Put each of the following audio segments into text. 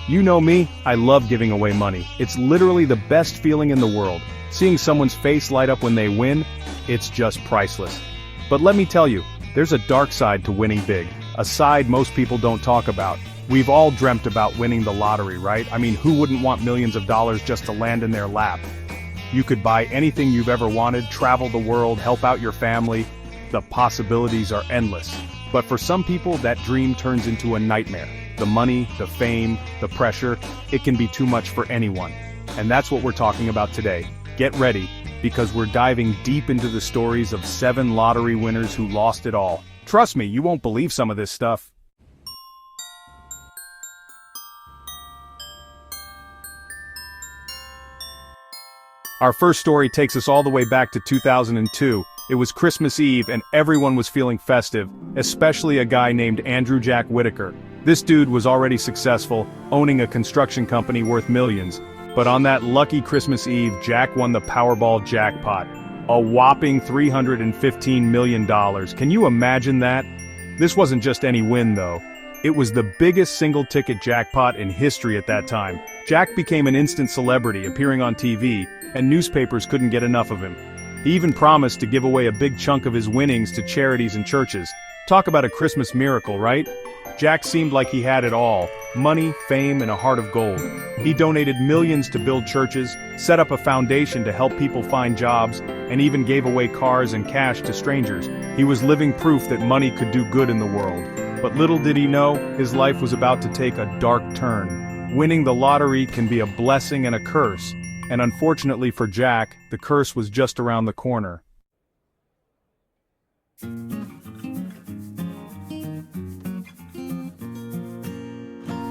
You know me, I love giving away money. It's literally the best feeling in the world. Seeing someone's face light up when they win, it's just priceless. But let me tell you, there's a dark side to winning big, a side most people don't talk about. We've all dreamt about winning the lottery, right? I mean, who wouldn't want millions of dollars just to land in their lap? You could buy anything you've ever wanted, travel the world, help out your family. The possibilities are endless. But for some people, that dream turns into a nightmare. The money, the fame, the pressure, it can be too much for anyone. And that's what we're talking about today. Get ready, because we're diving deep into the stories of 7 lottery winners who lost it all. Trust me, you won't believe some of this stuff. Our first story takes us all the way back to 2002. It was Christmas Eve and everyone was feeling festive, especially a guy named Andrew Jack Whitaker. This dude was already successful, owning a construction company worth millions. But on that lucky Christmas Eve, Jack won the Powerball jackpot. A whopping $315 million. Can you imagine that? This wasn't just any win though. It was the biggest single-ticket jackpot in history at that time. Jack became an instant celebrity, appearing on TV, and newspapers couldn't get enough of him. He even promised to give away a big chunk of his winnings to charities and churches. Talk about a Christmas miracle, right? Jack seemed like he had it all: money, fame, and a heart of gold. He donated millions to build churches, set up a foundation to help people find jobs, and even gave away cars and cash to strangers. He was living proof that money could do good in the world. But little did he know, his life was about to take a dark turn. Winning the lottery can be a blessing and a curse. And unfortunately for Jack, the curse was just around the corner.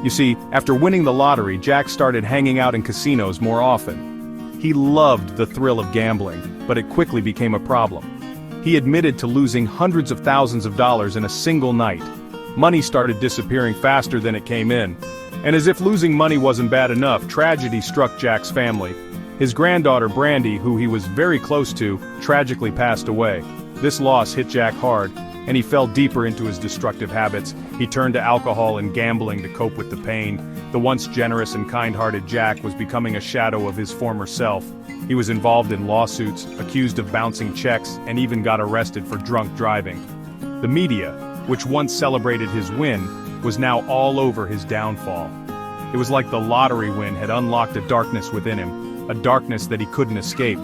You see, after winning the lottery, Jack started hanging out in casinos more often. He loved the thrill of gambling, but it quickly became a problem. He admitted to losing hundreds of thousands of dollars in a single night. Money started disappearing faster than it came in. And as if losing money wasn't bad enough, tragedy struck Jack's family. His granddaughter Brandy, who he was very close to, tragically passed away. This loss hit Jack hard, and he fell deeper into his destructive habits. He turned to alcohol and gambling to cope with the pain. The once generous and kind-hearted Jack was becoming a shadow of his former self. He was involved in lawsuits, accused of bouncing checks, and even got arrested for drunk driving. The media, which once celebrated his win, was now all over his downfall. It was like the lottery win had unlocked a darkness within him, a darkness that he couldn't escape.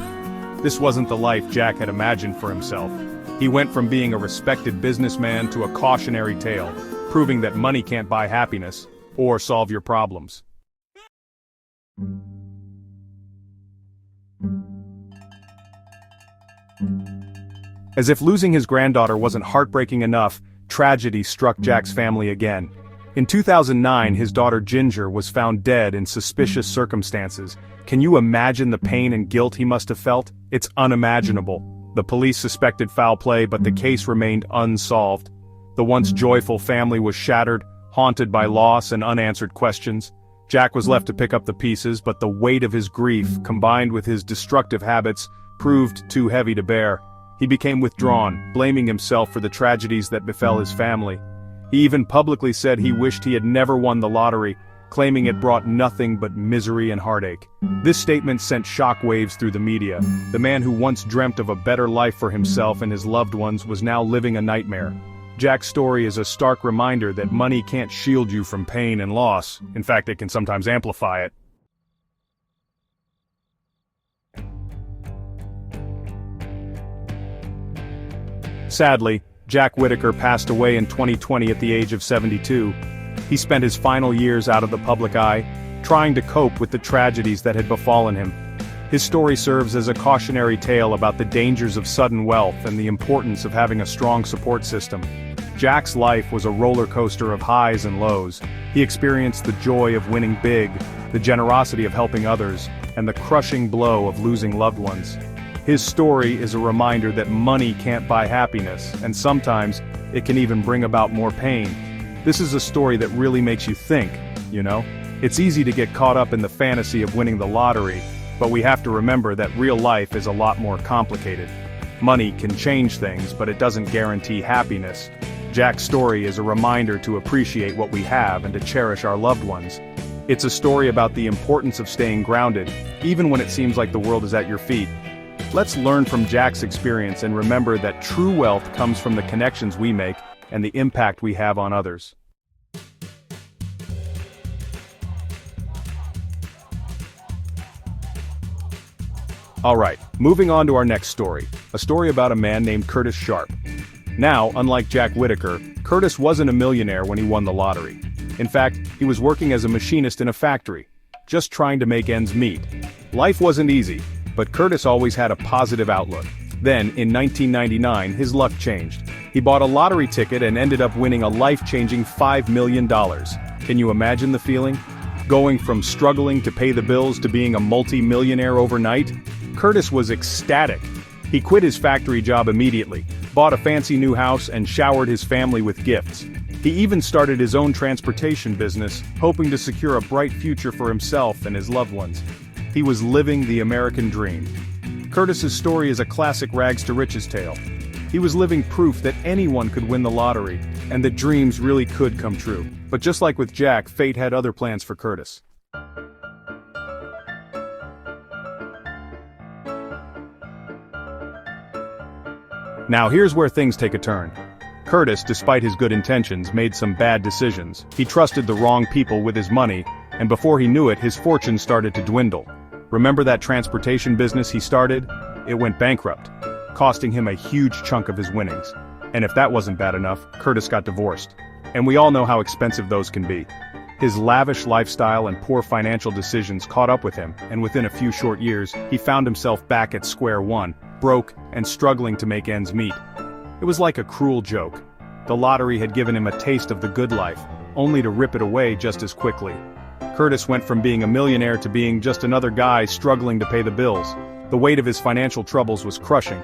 This wasn't the life Jack had imagined for himself. He went from being a respected businessman to a cautionary tale, proving that money can't buy happiness or solve your problems. As if losing his granddaughter wasn't heartbreaking enough, tragedy struck Jack's family again. In 2009, his daughter Ginger was found dead in suspicious circumstances. Can you imagine the pain and guilt he must have felt? It's unimaginable. The police suspected foul play, but the case remained unsolved. The once joyful family was shattered, haunted by loss and unanswered questions. Jack was left to pick up the pieces, but the weight of his grief, combined with his destructive habits, proved too heavy to bear. He became withdrawn, blaming himself for the tragedies that befell his family. He even publicly said he wished he had never won the lottery, claiming it brought nothing but misery and heartache. This statement sent shockwaves through the media. The man who once dreamt of a better life for himself and his loved ones was now living a nightmare. Jack's story is a stark reminder that money can't shield you from pain and loss. In fact, it can sometimes amplify it. Sadly, Jack Whitaker passed away in 2020 at the age of 72. He spent his final years out of the public eye, trying to cope with the tragedies that had befallen him. His story serves as a cautionary tale about the dangers of sudden wealth and the importance of having a strong support system. Jack's life was a roller coaster of highs and lows. He experienced the joy of winning big, the generosity of helping others, and the crushing blow of losing loved ones. His story is a reminder that money can't buy happiness, and sometimes it can even bring about more pain. This is a story that really makes you think, you know? It's easy to get caught up in the fantasy of winning the lottery, but we have to remember that real life is a lot more complicated. Money can change things, but it doesn't guarantee happiness. Jack's story is a reminder to appreciate what we have and to cherish our loved ones. It's a story about the importance of staying grounded, even when it seems like the world is at your feet. Let's learn from Jack's experience and remember that true wealth comes from the connections we make and the impact we have on others. Alright, moving on to our next story, a story about a man named Curtis Sharp. Now, unlike Jack Whittaker, Curtis wasn't a millionaire when he won the lottery. In fact, he was working as a machinist in a factory, just trying to make ends meet. Life wasn't easy, but Curtis always had a positive outlook. Then, in 1999, his luck changed. He bought a lottery ticket and ended up winning a life-changing $5 million. Can you imagine the feeling? Going from struggling to pay the bills to being a multi-millionaire overnight? Curtis was ecstatic. He quit his factory job immediately, bought a fancy new house and showered his family with gifts. He even started his own transportation business, hoping to secure a bright future for himself and his loved ones. He was living the American dream. Curtis's story is a classic rags to riches tale. He was living proof that anyone could win the lottery, and that dreams really could come true. But just like with Jack, fate had other plans for Curtis. Now here's where things take a turn. Curtis, despite his good intentions, made some bad decisions. He trusted the wrong people with his money, and before he knew it, his fortune started to dwindle. Remember that transportation business he started? It went bankrupt, costing him a huge chunk of his winnings. And if that wasn't bad enough, Curtis got divorced. And we all know how expensive those can be. His lavish lifestyle and poor financial decisions caught up with him, and within a few short years, he found himself back at square one, broke and struggling to make ends meet. It was like a cruel joke. The lottery had given him a taste of the good life, only to rip it away just as quickly. Curtis went from being a millionaire to being just another guy struggling to pay the bills. The weight of his financial troubles was crushing.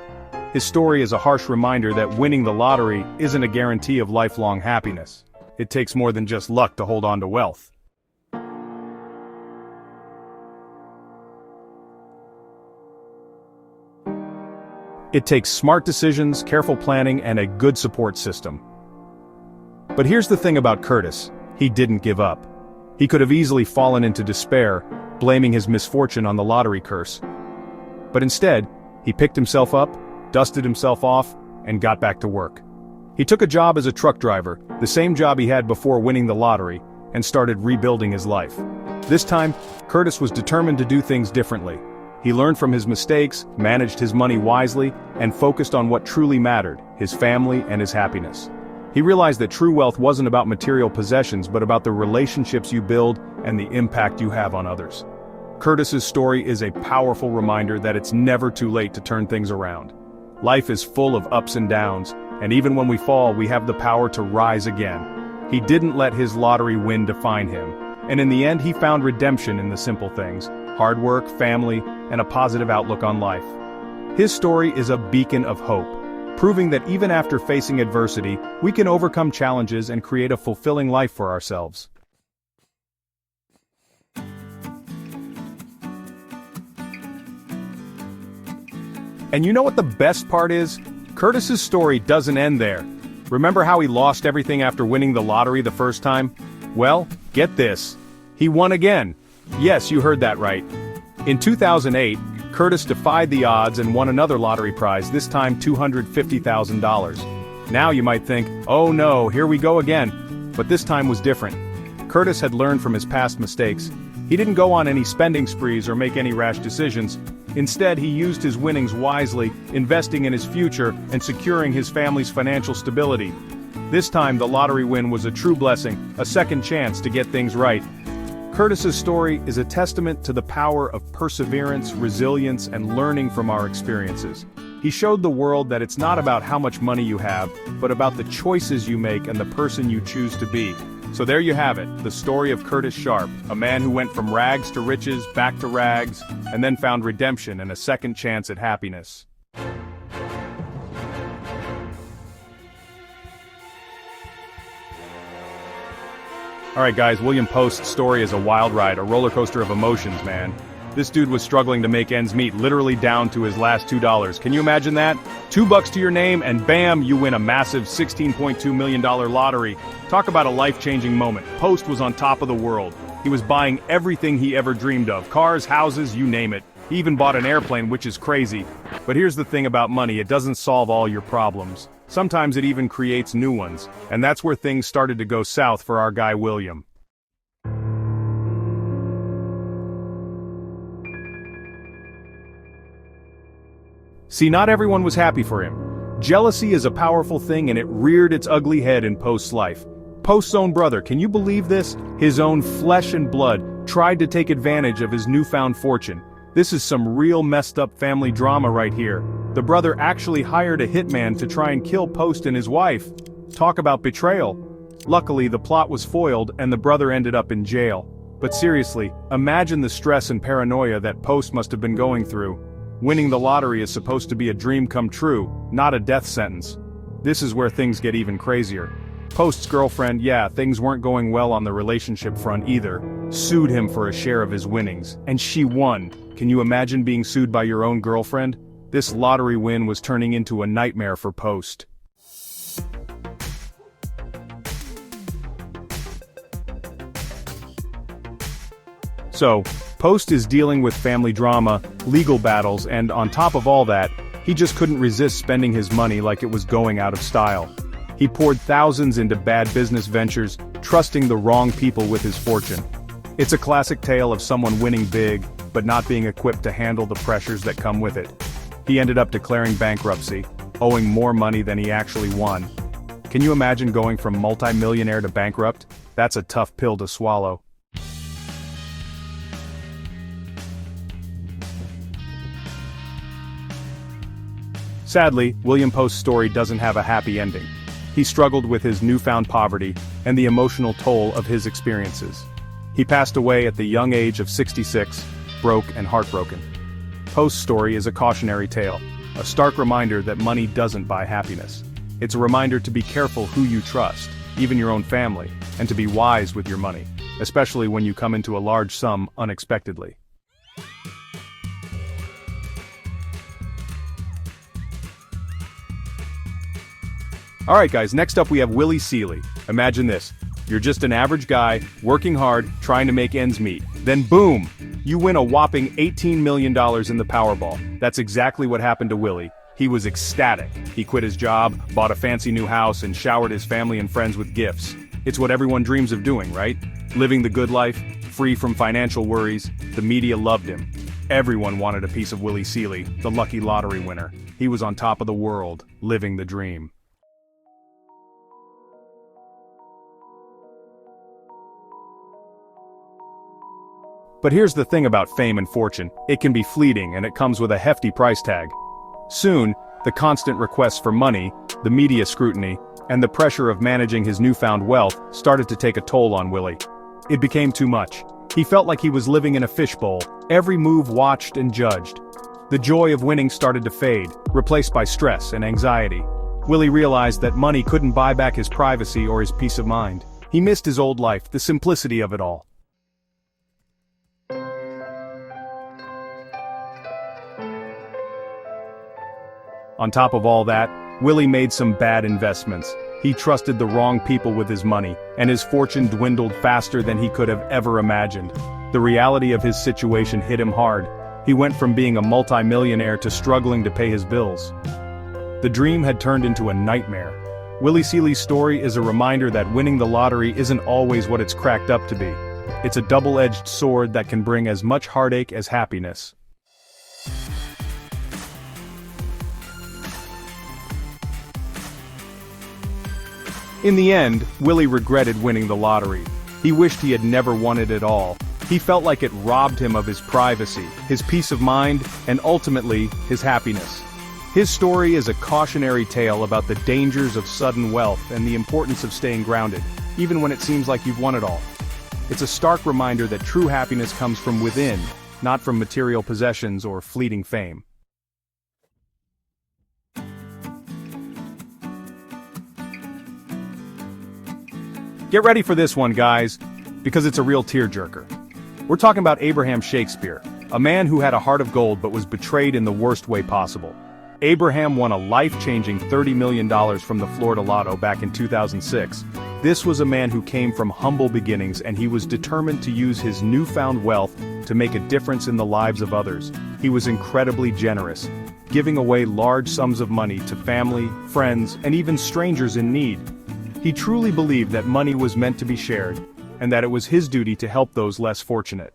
His story is a harsh reminder that winning the lottery isn't a guarantee of lifelong happiness. It takes more than just luck to hold on to wealth. It takes smart decisions, careful planning, and a good support system. But here's the thing about Curtis: he didn't give up. He could have easily fallen into despair, blaming his misfortune on the lottery curse. But instead, he picked himself up, dusted himself off, and got back to work. He took a job as a truck driver, the same job he had before winning the lottery, and started rebuilding his life. This time, Curtis was determined to do things differently. He learned from his mistakes, managed his money wisely, and focused on what truly mattered: his family and his happiness. He realized that true wealth wasn't about material possessions but about the relationships you build and the impact you have on others. Curtis's story is a powerful reminder that it's never too late to turn things around. Life is full of ups and downs, and even when we fall, we have the power to rise again. He didn't let his lottery win define him, and in the end he found redemption in the simple things: hard work, family, and a positive outlook on life. His story is a beacon of hope, proving that even after facing adversity, we can overcome challenges and create a fulfilling life for ourselves. And you know what the best part is? Curtis's story doesn't end there. Remember how he lost everything after winning the lottery the first time? Well, get this. He won again. Yes, you heard that right. In 2008, Curtis defied the odds and won another lottery prize, this time $250,000. Now you might think, oh no, here we go again. But this time was different. Curtis had learned from his past mistakes. He didn't go on any spending sprees or make any rash decisions. Instead, he used his winnings wisely, investing in his future and securing his family's financial stability. This time, the lottery win was a true blessing, a second chance to get things right. Curtis's story is a testament to the power of perseverance, resilience, and learning from our experiences. He showed the world that it's not about how much money you have, but about the choices you make and the person you choose to be. So there you have it, the story of Curtis Sharp, a man who went from rags to riches, back to rags, and then found redemption and a second chance at happiness. Alright guys, William Post's story is a wild ride, a roller coaster of emotions, man. This dude was struggling to make ends meet, literally down to his last $2. Can you imagine that? $2 to your name and bam, you win a massive $16.2 million lottery. Talk about a life-changing moment. Post was on top of the world. He was buying everything he ever dreamed of, cars, houses, you name it. He even bought an airplane, which is crazy. But here's the thing about money, it doesn't solve all your problems. Sometimes it even creates new ones, and that's where things started to go south for our guy William. See, not everyone was happy for him. Jealousy is a powerful thing and it reared its ugly head in Post's life. Post's own brother, can you believe this? His own flesh and blood tried to take advantage of his newfound fortune. This is some real messed up family drama right here. The brother actually hired a hitman to try and kill Post and his wife. Talk about betrayal. Luckily, the plot was foiled and the brother ended up in jail. But seriously, imagine the stress and paranoia that Post must have been going through. Winning the lottery is supposed to be a dream come true, not a death sentence. This is where things get even crazier. Post's girlfriend, yeah, things weren't going well on the relationship front either, sued him for a share of his winnings, and she won. Can you imagine being sued by your own girlfriend? This lottery win was turning into a nightmare for Post. So, Post is dealing with family drama, legal battles, and on top of all that, he just couldn't resist spending his money like it was going out of style. He poured thousands into bad business ventures, trusting the wrong people with his fortune. It's a classic tale of someone winning big, but not being equipped to handle the pressures that come with it. He ended up declaring bankruptcy, owing more money than he actually won. Can you imagine going from multi-millionaire to bankrupt? That's a tough pill to swallow. Sadly, William Post's story doesn't have a happy ending. He struggled with his newfound poverty and the emotional toll of his experiences. He passed away at the young age of 66, broke and heartbroken. Post's story is a cautionary tale, a stark reminder that money doesn't buy happiness. It's a reminder to be careful who you trust, even your own family, and to be wise with your money, especially when you come into a large sum unexpectedly. Alright guys, next up we have Willie Seeley. Imagine this. You're just an average guy, working hard, trying to make ends meet. Then boom! You win a whopping $18 million in the Powerball. That's exactly what happened to Willie. He was ecstatic. He quit his job, bought a fancy new house, and showered his family and friends with gifts. It's what everyone dreams of doing, right? Living the good life, free from financial worries. The media loved him. Everyone wanted a piece of Willie Seeley, the lucky lottery winner. He was on top of the world, living the dream. But here's the thing about fame and fortune, it can be fleeting and it comes with a hefty price tag. Soon, the constant requests for money, the media scrutiny, and the pressure of managing his newfound wealth started to take a toll on Willie. It became too much. He felt like he was living in a fishbowl, every move watched and judged. The joy of winning started to fade, replaced by stress and anxiety. Willie realized that money couldn't buy back his privacy or his peace of mind. He missed his old life, the simplicity of it all. On top of all that, Willie made some bad investments. He trusted the wrong people with his money, and his fortune dwindled faster than he could have ever imagined. The reality of his situation hit him hard. He went from being a multi-millionaire to struggling to pay his bills. The dream had turned into a nightmare. Willie Seeley's story is a reminder that winning the lottery isn't always what it's cracked up to be. It's a double-edged sword that can bring as much heartache as happiness. In the end, Willie regretted winning the lottery. He wished he had never won it at all. He felt like it robbed him of his privacy, his peace of mind, and ultimately, his happiness. His story is a cautionary tale about the dangers of sudden wealth and the importance of staying grounded, even when it seems like you've won it all. It's a stark reminder that true happiness comes from within, not from material possessions or fleeting fame. Get ready for this one, guys, because it's a real tearjerker. We're talking about Abraham Shakespeare, a man who had a heart of gold but was betrayed in the worst way possible. Abraham won a life-changing $30 million from the Florida Lotto back in 2006. This was a man who came from humble beginnings, and he was determined to use his newfound wealth to make a difference in the lives of others. He was incredibly generous, giving away large sums of money to family, friends, and even strangers in need. He truly believed that money was meant to be shared, and that it was his duty to help those less fortunate.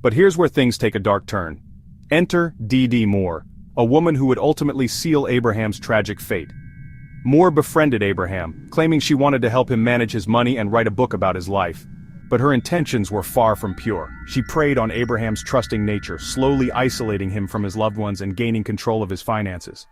But here's where things take a dark turn. Enter D.D. Moore, a woman who would ultimately seal Abraham's tragic fate. Moore befriended Abraham, claiming she wanted to help him manage his money and write a book about his life. But her intentions were far from pure. She preyed on Abraham's trusting nature, slowly isolating him from his loved ones and gaining control of his finances.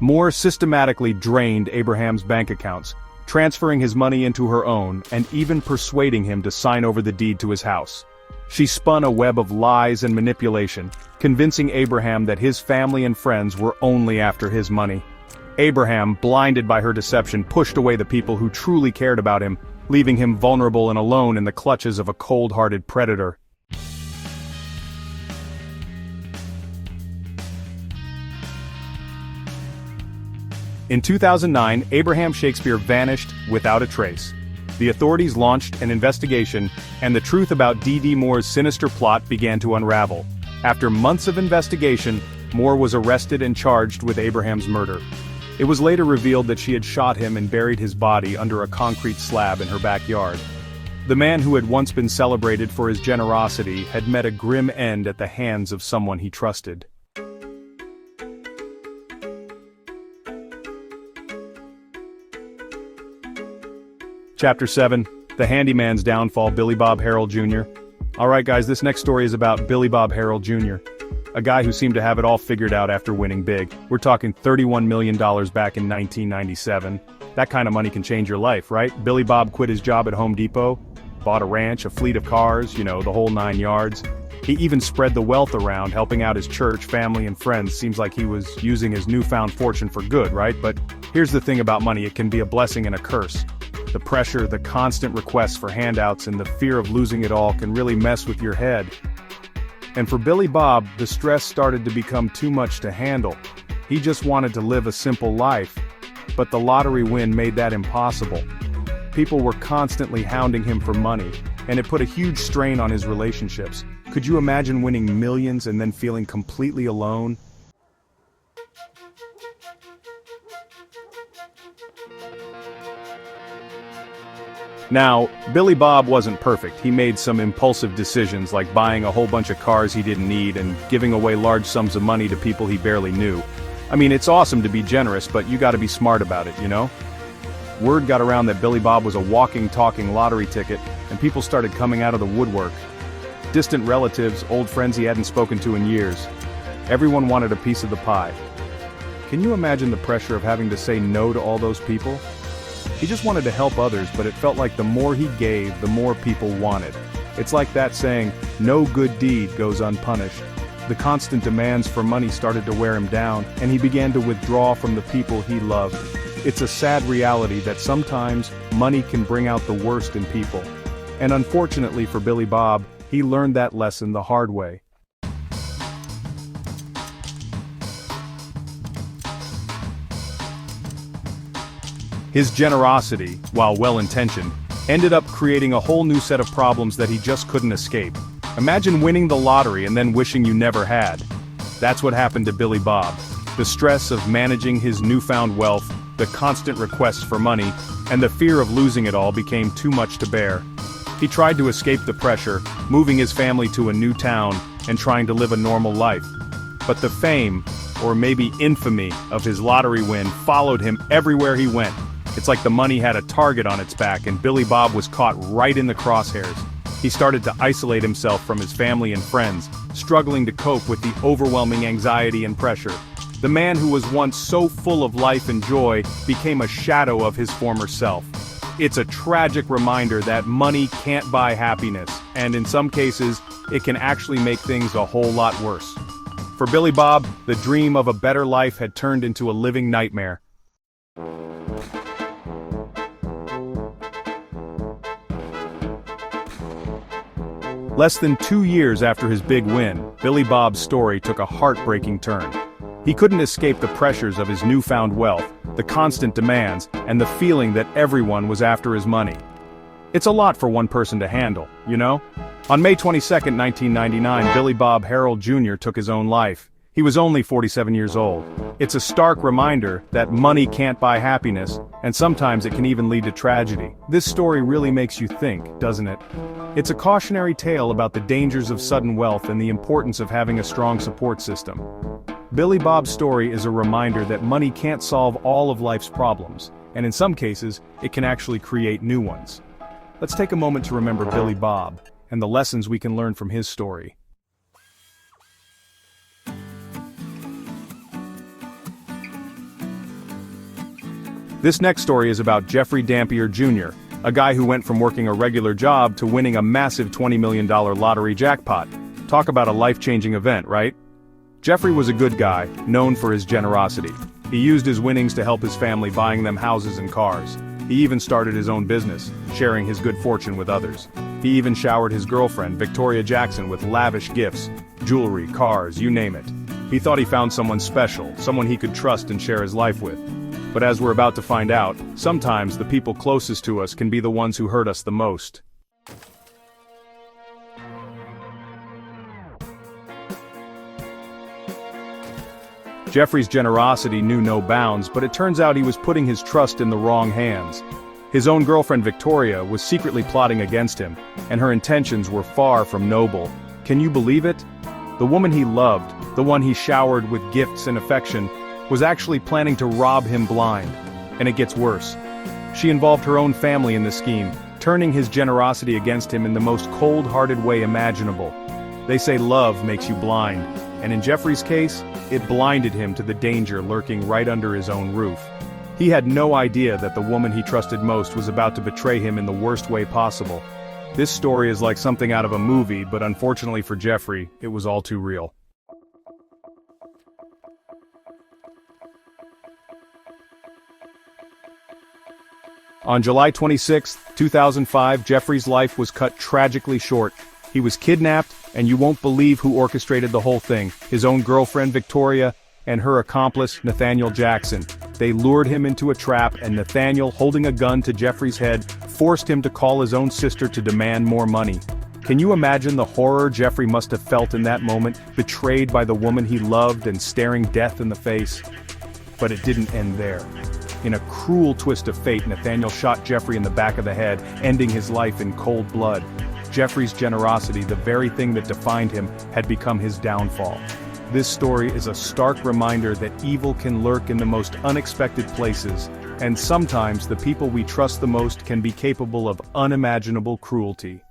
Moore systematically drained Abraham's bank accounts, transferring his money into her own and even persuading him to sign over the deed to his house. She spun a web of lies and manipulation, convincing Abraham that his family and friends were only after his money. Abraham, blinded by her deception, pushed away the people who truly cared about him, leaving him vulnerable and alone in the clutches of a cold-hearted predator. In 2009, Abraham Shakespeare vanished without a trace. The authorities launched an investigation, and the truth about D.D. Moore's sinister plot began to unravel. After months of investigation, Moore was arrested and charged with Abraham's murder. It was later revealed that she had shot him and buried his body under a concrete slab in her backyard. The man who had once been celebrated for his generosity had met a grim end at the hands of someone he trusted. Chapter 7, The Handyman's Downfall, Billy Bob Harrell Jr. Alright guys, this next story is about Billy Bob Harrell Jr., a guy who seemed to have it all figured out after winning big. We're talking $31 million back in 1997. That kind of money can change your life, right? Billy Bob quit his job at Home Depot, bought a ranch, a fleet of cars, the whole 9 yards. He even spread the wealth around, helping out his church, family, and friends. Seems like he was using his newfound fortune for good, right? But here's the thing about money, it can be a blessing and a curse. The pressure, the constant requests for handouts, and the fear of losing it all can really mess with your head. And for Billy Bob, the stress started to become too much to handle. He just wanted to live a simple life, but the lottery win made that impossible. People were constantly hounding him for money, and it put a huge strain on his relationships. Could you imagine winning millions and then feeling completely alone? Now, Billy Bob wasn't perfect. He made some impulsive decisions like buying a whole bunch of cars he didn't need and giving away large sums of money to people he barely knew. I mean, it's awesome to be generous, but you gotta be smart about it, Word got around that Billy Bob was a walking, talking lottery ticket, and people started coming out of the woodwork. Distant relatives, old friends he hadn't spoken to in years. Everyone wanted a piece of the pie. Can you imagine the pressure of having to say no to all those people? He just wanted to help others, but it felt like the more he gave, the more people wanted. It's like that saying, no good deed goes unpunished. The constant demands for money started to wear him down, and he began to withdraw from the people he loved. It's a sad reality that sometimes money can bring out the worst in people. And unfortunately for Billy Bob, he learned that lesson the hard way. His generosity, while well-intentioned, ended up creating a whole new set of problems that he just couldn't escape. Imagine winning the lottery and then wishing you never had. That's what happened to Billy Bob. The stress of managing his newfound wealth, the constant requests for money, and the fear of losing it all became too much to bear. He tried to escape the pressure, moving his family to a new town and trying to live a normal life. But the fame, or maybe infamy, of his lottery win followed him everywhere he went. It's like the money had a target on its back, and Billy Bob was caught right in the crosshairs. He started to isolate himself from his family and friends, struggling to cope with the overwhelming anxiety and pressure. The man who was once so full of life and joy became a shadow of his former self. It's a tragic reminder that money can't buy happiness, and in some cases, it can actually make things a whole lot worse. For Billy Bob, the dream of a better life had turned into a living nightmare. Less than 2 years after his big win, Billy Bob's story took a heartbreaking turn. He couldn't escape the pressures of his newfound wealth, the constant demands, and the feeling that everyone was after his money. It's a lot for one person to handle, you know? On May 22, 1999, Billy Bob Harold Jr. took his own life. He was only 47 years old. It's a stark reminder that money can't buy happiness, and sometimes it can even lead to tragedy. This story really makes you think, doesn't it? It's a cautionary tale about the dangers of sudden wealth and the importance of having a strong support system. Billy Bob's story is a reminder that money can't solve all of life's problems, and in some cases, it can actually create new ones. Let's take a moment to remember Billy Bob, and the lessons we can learn from his story. This next story is about Jeffrey Dampier Jr., a guy who went from working a regular job to winning a massive $20 million lottery jackpot. Talk about a life-changing event, right? Jeffrey was a good guy, known for his generosity. He used his winnings to help his family, buying them houses and cars. He even started his own business, sharing his good fortune with others. He even showered his girlfriend, Victoria Jackson, with lavish gifts, jewelry, cars, you name it. He thought he found someone special, someone he could trust and share his life with. But as we're about to find out, sometimes the people closest to us can be the ones who hurt us the most. Jeffrey's generosity knew no bounds, but it turns out he was putting his trust in the wrong hands. His own girlfriend Victoria was secretly plotting against him, and her intentions were far from noble. Can you believe it? The woman he loved, the one he showered with gifts and affection, was actually planning to rob him blind. And it gets worse. She involved her own family in the scheme, turning his generosity against him in the most cold-hearted way imaginable. They say love makes you blind, and in Jeffrey's case, it blinded him to the danger lurking right under his own roof. He had no idea that the woman he trusted most was about to betray him in the worst way possible. This story is like something out of a movie, but unfortunately for Jeffrey, it was all too real. On July 26, 2005, Jeffrey's life was cut tragically short. He was kidnapped, and you won't believe who orchestrated the whole thing. His own girlfriend, Victoria, and her accomplice, Nathaniel Jackson. They lured him into a trap, and Nathaniel, holding a gun to Jeffrey's head, forced him to call his own sister to demand more money. Can you imagine the horror Jeffrey must have felt in that moment, betrayed by the woman he loved and staring death in the face? But it didn't end there. In a cruel twist of fate, Nathaniel shot Jeffrey in the back of the head, ending his life in cold blood. Jeffrey's generosity, the very thing that defined him, had become his downfall. This story is a stark reminder that evil can lurk in the most unexpected places, and sometimes the people we trust the most can be capable of unimaginable cruelty.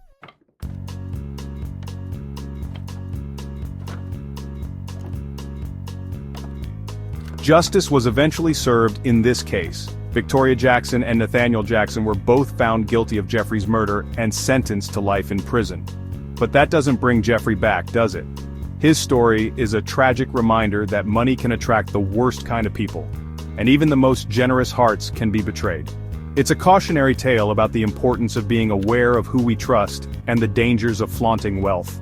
Justice was eventually served in this case. Victoria Jackson and Nathaniel Jackson were both found guilty of Jeffrey's murder and sentenced to life in prison. But that doesn't bring Jeffrey back, does it? His story is a tragic reminder that money can attract the worst kind of people, and even the most generous hearts can be betrayed. It's a cautionary tale about the importance of being aware of who we trust and the dangers of flaunting wealth.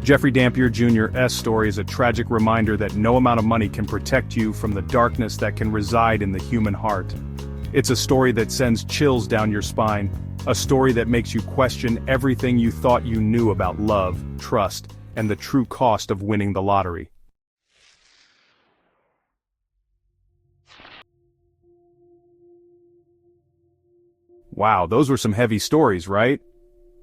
Jeffrey Dampier Jr.'s story is a tragic reminder that no amount of money can protect you from the darkness that can reside in the human heart. It's a story that sends chills down your spine, a story that makes you question everything you thought you knew about love, trust, and the true cost of winning the lottery. Wow, those were some heavy stories, right?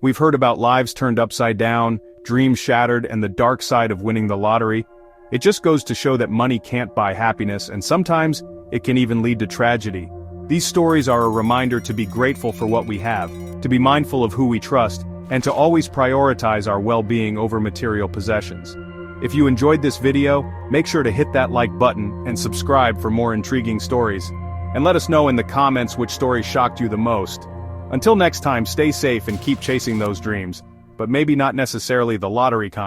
We've heard about lives turned upside down, dreams shattered, and the dark side of winning the lottery. It just goes to show that money can't buy happiness, and sometimes it can even lead to tragedy. These stories are a reminder to be grateful for what we have, to be mindful of who we trust, and to always prioritize our well-being over material possessions. If you enjoyed this video, make sure to hit that like button and subscribe for more intriguing stories. And let us know in the comments which story shocked you the most. Until next time, stay safe and keep chasing those dreams, but maybe not necessarily the lottery kind.